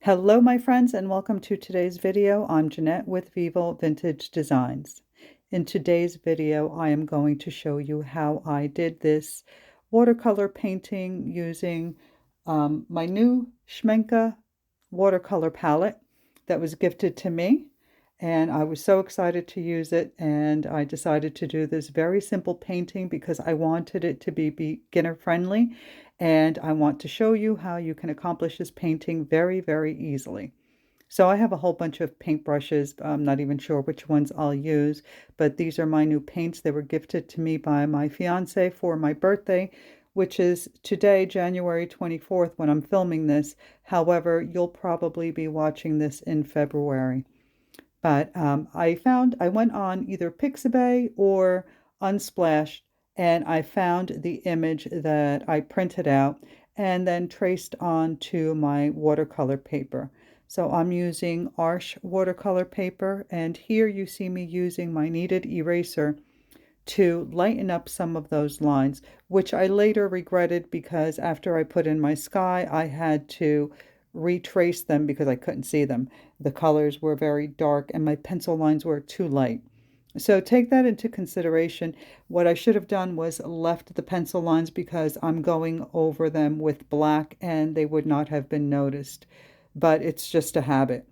Hello, my friends, and welcome to today's video. I'm Jeanette with Vivo Vintage Designs. In today's video, I am going to show you how I did this watercolor painting using my new Schmenka watercolor palette that was gifted to me. And I was so excited to use it, and I decided to do this very simple painting because I wanted it to be beginner friendly, and I want to show you how you can accomplish this painting very, very easily. So I have a whole bunch of paintbrushes. I'm not even sure which ones I'll use, but these are my new paints. They were gifted to me by my fiance for my birthday, which is today, January 24th, when I'm filming this. However, you'll probably be watching this in February. But I went on either Pixabay or Unsplash, and I found the image that I printed out and then traced onto my watercolor paper. So I'm using Arch watercolor paper, and here you see me using my kneaded eraser to lighten up some of those lines, which I later regretted because after I put in my sky, I had to retrace them because I couldn't see them. The colors were very dark and my pencil lines were too light. So take that into consideration. What I should have done was left the pencil lines because I'm going over them with black and they would not have been noticed. But it's just a habit.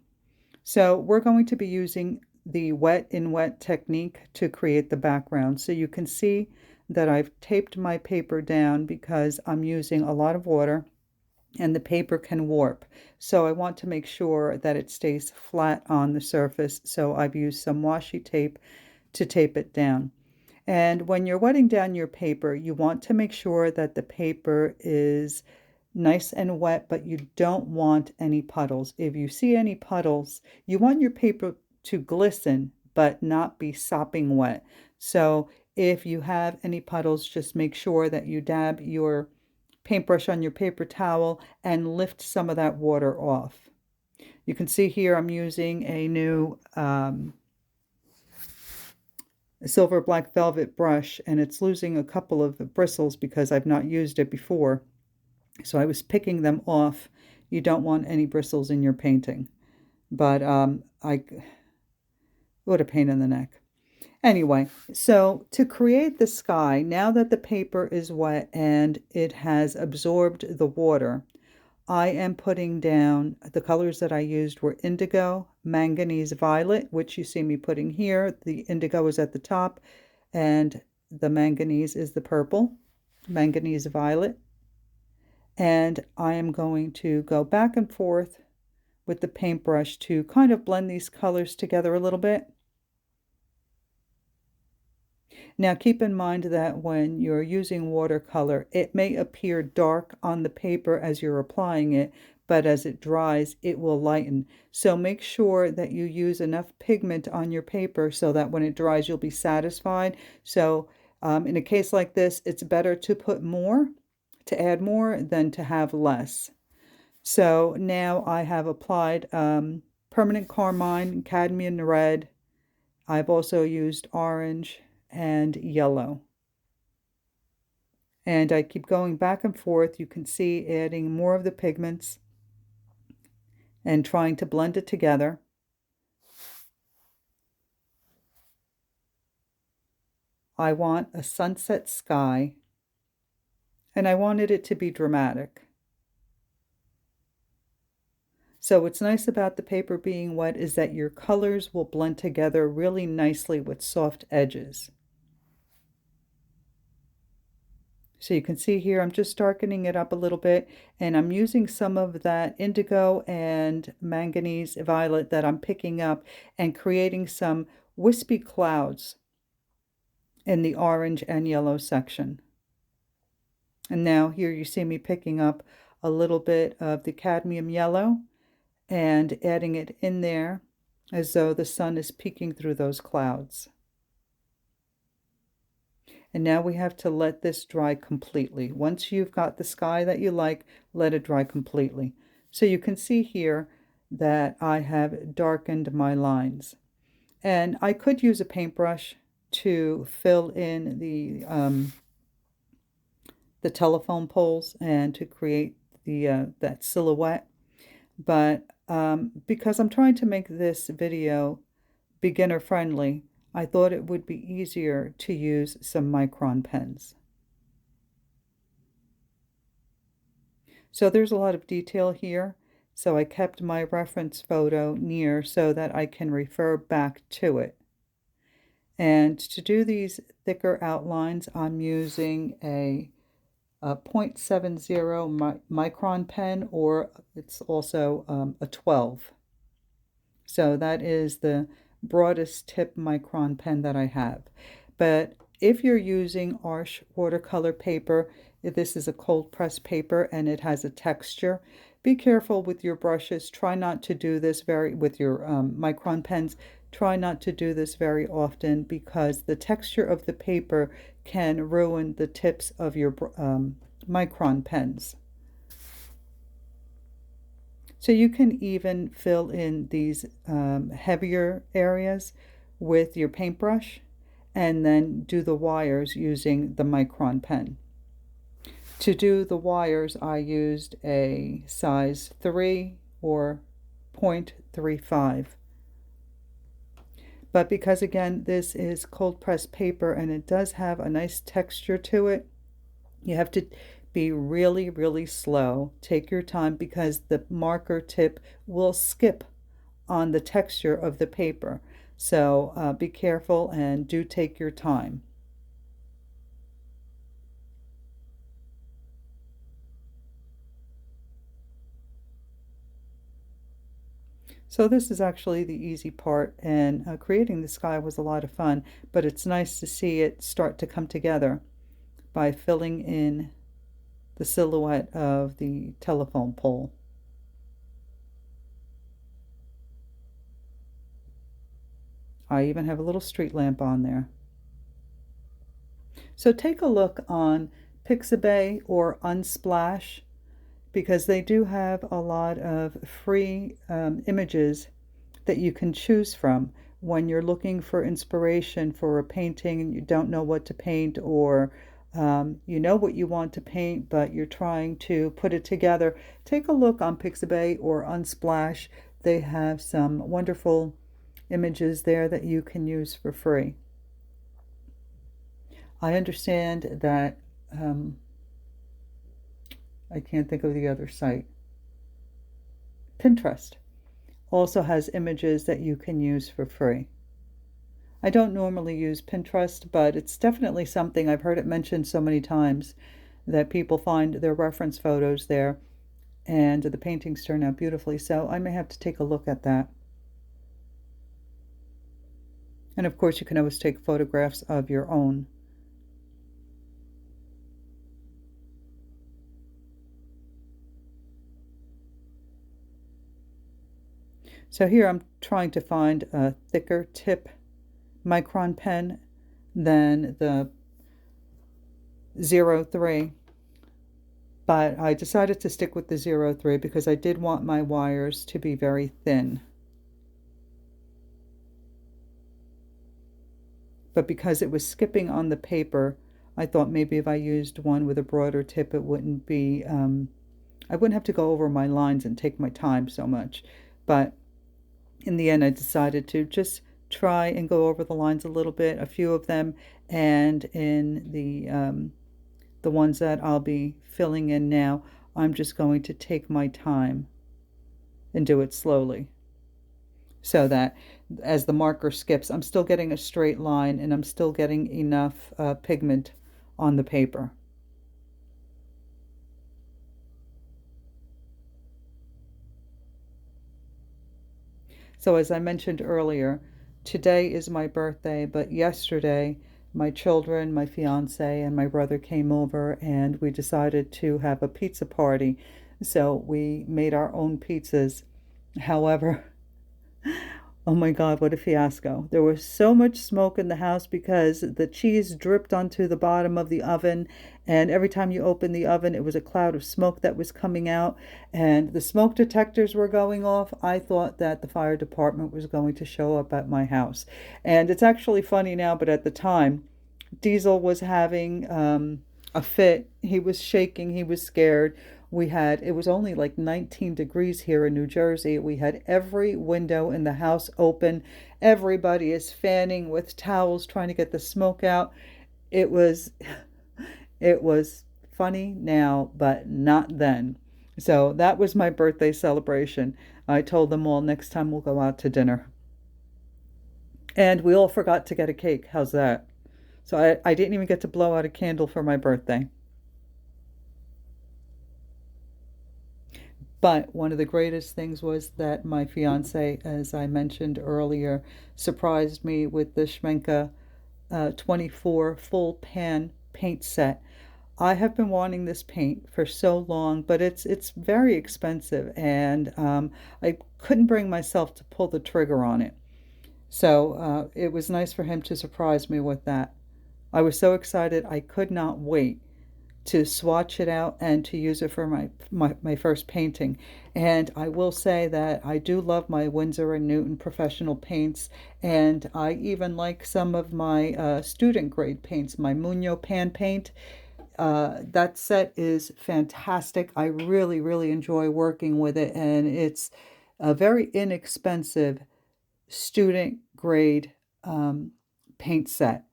So we're going to be using the wet in wet technique to create the background. So you can see that I've taped my paper down because I'm using a lot of water and the paper can warp. So I want to make sure that it stays flat on the surface. So I've used some washi tape to tape it down. And when you're wetting down your paper, you want to make sure that the paper is nice and wet, but you don't want any puddles. If you see any puddles, you want your paper to glisten, but not be sopping wet. So if you have any puddles, just make sure that you dab your paintbrush on your paper towel and lift some of that water off. You can see here I'm using a new silver black velvet brush, and it's losing a couple of bristles because I've not used it before. So I was picking them off. You don't want any bristles in your painting. But what a pain in the neck. Anyway, so to create the sky, now that the paper is wet and it has absorbed the water, I am putting down the colors that I used were indigo, manganese violet, which you see me putting here. The indigo is at the top and the manganese is the purple, manganese violet. And I am going to go back and forth with the paintbrush to kind of blend these colors together a little bit. Now keep in mind that when you're using watercolor, it may appear dark on the paper as you're applying it, but as it dries, it will lighten. So make sure that you use enough pigment on your paper so that when it dries, you'll be satisfied. So in a case like this, it's better to put more, to add more than to have less. So now I have applied permanent carmine, cadmium red. I've also used orange and yellow. And I keep going back and forth. You can see adding more of the pigments and trying to blend it together. I want a sunset sky, and I wanted it to be dramatic. So what's nice about the paper being wet is that your colors will blend together really nicely with soft edges. So you can see here, I'm just darkening it up a little bit, and I'm using some of that indigo and manganese violet that I'm picking up and creating some wispy clouds in the orange and yellow section. And now here you see me picking up a little bit of the cadmium yellow and adding it in there as though the sun is peeking through those clouds. And now we have to let this dry completely. Once you've got the sky that you like, let it dry completely. So you can see here that I have darkened my lines. And I could use a paintbrush to fill in the telephone poles and to create the that silhouette. But Because I'm trying to make this video beginner friendly, I thought it would be easier to use some micron pens. So there's a lot of detail here, so I kept my reference photo near so that I can refer back to it. And to do these thicker outlines, I'm using a 0.70 micron pen, or it's also a 12. So that is the broadest tip micron pen that I have. But if you're using Arch watercolor paper, if this is a cold press paper and it has a texture, be careful with your brushes. Try not to do this with your micron pens. Try not to do this very often, because the texture of the paper can ruin the tips of your micron pens. So you can even fill in these heavier areas with your paintbrush and then do the wires using the micron pen. To do the wires, I used a size 3 or 0.35. But because, again, this is cold pressed paper and it does have a nice texture to it, you have to be really, really slow. Take your time, because the marker tip will skip on the texture of the paper. So be careful and do take your time. So this is actually the easy part, and creating the sky was a lot of fun, but it's nice to see it start to come together by filling in the silhouette of the telephone pole. I even have a little street lamp on there. So take a look on Pixabay or Unsplash, because they do have a lot of free images that you can choose from when you're looking for inspiration for a painting and you don't know what to paint, or you know what you want to paint, but you're trying to put it together. Take a look on Pixabay or Unsplash. They have some wonderful images there that you can use for free. I understand that I can't think of the other site. Pinterest also has images that you can use for free. I don't normally use Pinterest, but it's definitely something. I've heard it mentioned so many times that people find their reference photos there, and the paintings turn out beautifully, so I may have to take a look at that. And of course, you can always take photographs of your own. So here I'm trying to find a thicker tip micron pen than the 03, but I decided to stick with the 03 because I did want my wires to be very thin. But because it was skipping on the paper, I thought maybe if I used one with a broader tip, it wouldn't be, I wouldn't have to go over my lines and take my time so much. But in the end, I decided to just try and go over the lines a little bit, a few of them, and in the ones that I'll be filling in now, I'm just going to take my time and do it slowly, so that as the marker skips, I'm still getting a straight line and I'm still getting enough pigment on the paper. So as I mentioned earlier, today is my birthday, but yesterday my children, my fiance, and my brother came over and we decided to have a pizza party. So we made our own pizzas. However, oh my God, what a fiasco. There was so much smoke in the house because the cheese dripped onto the bottom of the oven, and every time you opened the oven, it was a cloud of smoke that was coming out, and the smoke detectors were going off. I thought that the fire department was going to show up at my house. And it's actually funny now, but at the time, Diesel was having a fit. He was shaking, he was scared. it was only like 19 degrees here in New Jersey. We had every window in the house open. Everybody is fanning with towels trying to get the smoke out. It was it was funny now, but not then. So that was my birthday celebration. I told them all next time we'll go out to dinner. And we all forgot to get a cake. How's that? So I didn't even get to blow out a candle for my birthday. But one of the greatest things was that my fiance, as I mentioned earlier, surprised me with the Schmenka 24 full pan paint set. I have been wanting this paint for so long, but it's very expensive, and I couldn't bring myself to pull the trigger on it. So it was nice for him to surprise me with that. I was so excited, I could not wait to swatch it out and to use it for my first painting. And I will say that I do love my Winsor & Newton professional paints, and I even like some of my student grade paints, my Muñoz pan paint. That set is fantastic. I really, really enjoy working with it, and it's a very inexpensive student grade paint set.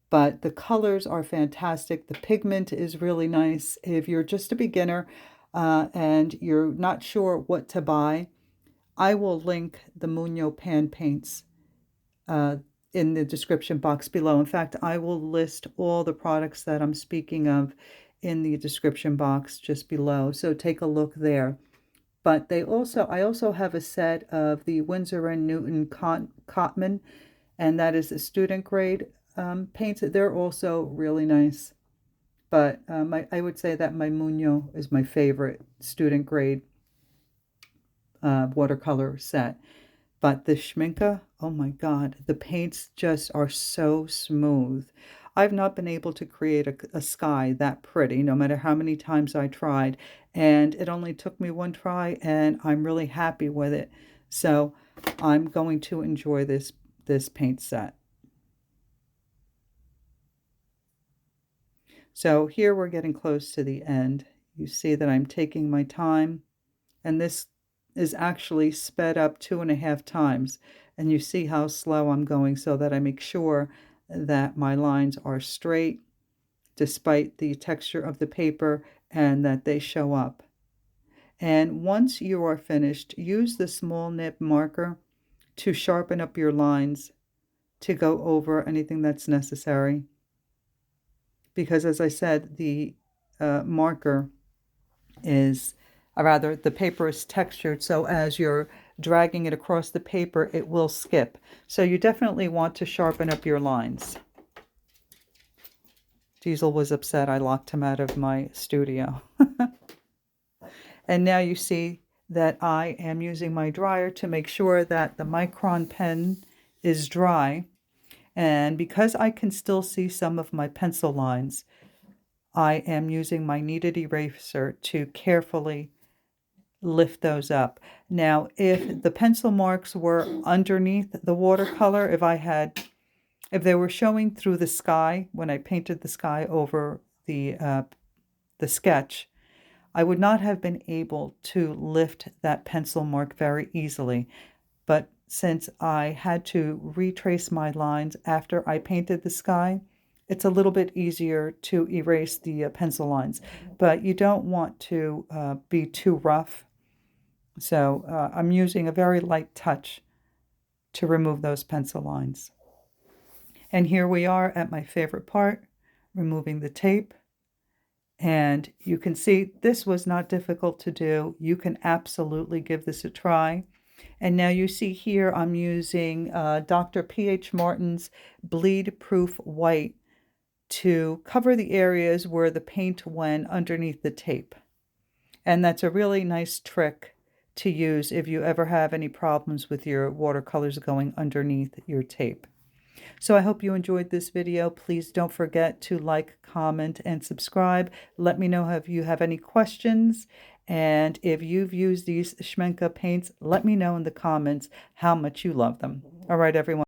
But the colors are fantastic. The pigment is really nice. If you're just a beginner and you're not sure what to buy, I will link the Muñoz pan paints in the description box below. In fact, I will list all the products that I'm speaking of in the description box just below. So take a look there. But I also have a set of the Winsor & Newton Cotman, and that is a student grade paints. They're also really nice. But I would say that my Muñoz is my favorite student grade watercolor set. But the Schmenka, oh my God, the paints just are so smooth. I've not been able to create a sky that pretty, no matter how many times I tried. And it only took me one try, and I'm really happy with it. So I'm going to enjoy this paint set. So here we're getting close to the end. You see that I'm taking my time, and this is actually sped up 2.5 times. And you see how slow I'm going, so that I make sure that my lines are straight despite the texture of the paper, and that they show up. And once you are finished, use the small nib marker to sharpen up your lines, to go over anything that's necessary. Because as I said, the marker is, or rather, the paper is textured, so as you're dragging it across the paper, it will skip. So you definitely want to sharpen up your lines. Diesel was upset I locked him out of my studio. And now you see that I am using my dryer to make sure that the micron pen is dry. And because I can still see some of my pencil lines, I am using my kneaded eraser to carefully lift those up. Now, if the pencil marks were underneath the watercolor, if they were showing through the sky when I painted the sky over the sketch, I would not have been able to lift that pencil mark very easily. But since I had to retrace my lines after I painted the sky, it's a little bit easier to erase the pencil lines. But you don't want to be too rough. So I'm using a very light touch to remove those pencil lines. And here we are at my favorite part, removing the tape. And you can see this was not difficult to do. You can absolutely give this a try. And now you see here I'm using Dr. P.H. Martin's Bleed Proof White to cover the areas where the paint went underneath the tape. And that's a really nice trick to use if you ever have any problems with your watercolors going underneath your tape. So I hope you enjoyed this video. Please don't forget to like, comment, and subscribe. Let me know if you have any questions. And if you've used these Schmenka paints, let me know in the comments how much you love them. All right, everyone.